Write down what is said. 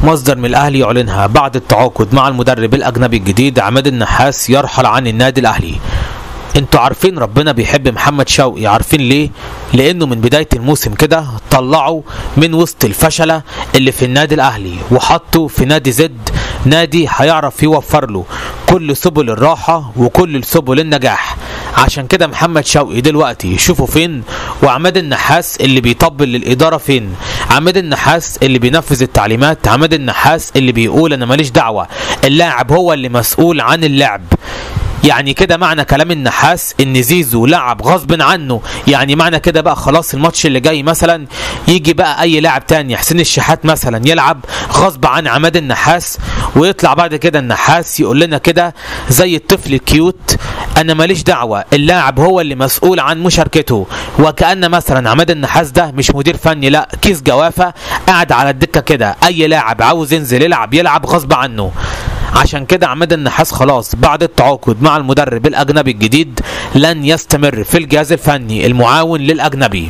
مصدر من الأهلي يعلنها بعد التعاقد مع المدرب الأجنبي الجديد عماد النحاس يرحل عن النادي الأهلي. انتوا عارفين ربنا بيحب محمد شوقي، عارفين ليه؟ لانه من بداية الموسم كده طلعوا من وسط الفشلة اللي في النادي الاهلي وحطوا في نادي زد، نادي هيعرف يوفر له كل سبل الراحة وكل سبل النجاح. عشان كده محمد شوقي دلوقتي شوفوا فين، وعماد النحاس اللي بيطبل للإدارة فين، عماد النحاس اللي بينفذ التعليمات، عماد النحاس اللي بيقول انا ماليش دعوة، اللاعب هو اللي مسؤول عن اللعب. يعني كده معنى كلام النحاس ان زيزو لعب غصب عنه، يعني معنى كده بقى خلاص الماتش اللي جاي مثلا يجي بقى اي لاعب تاني، حسين الشحات مثلا، يلعب غصب عن عماد النحاس، ويطلع بعد كده النحاس يقول لنا كده زي الطفل الكيوت انا ماليش دعوة، اللاعب هو اللي مسؤول عن مشاركته، وكأن مثلا عماد النحاس ده مش مدير فني، لا كيس جوافة قاعد على الدكة كده، اي لاعب عاوز ينزل يلعب غصب عنه. عشان كده عماد النحاس خلاص بعد التعاقد مع المدرب الأجنبي الجديد لن يستمر في الجهاز الفني المعاون للأجنبي.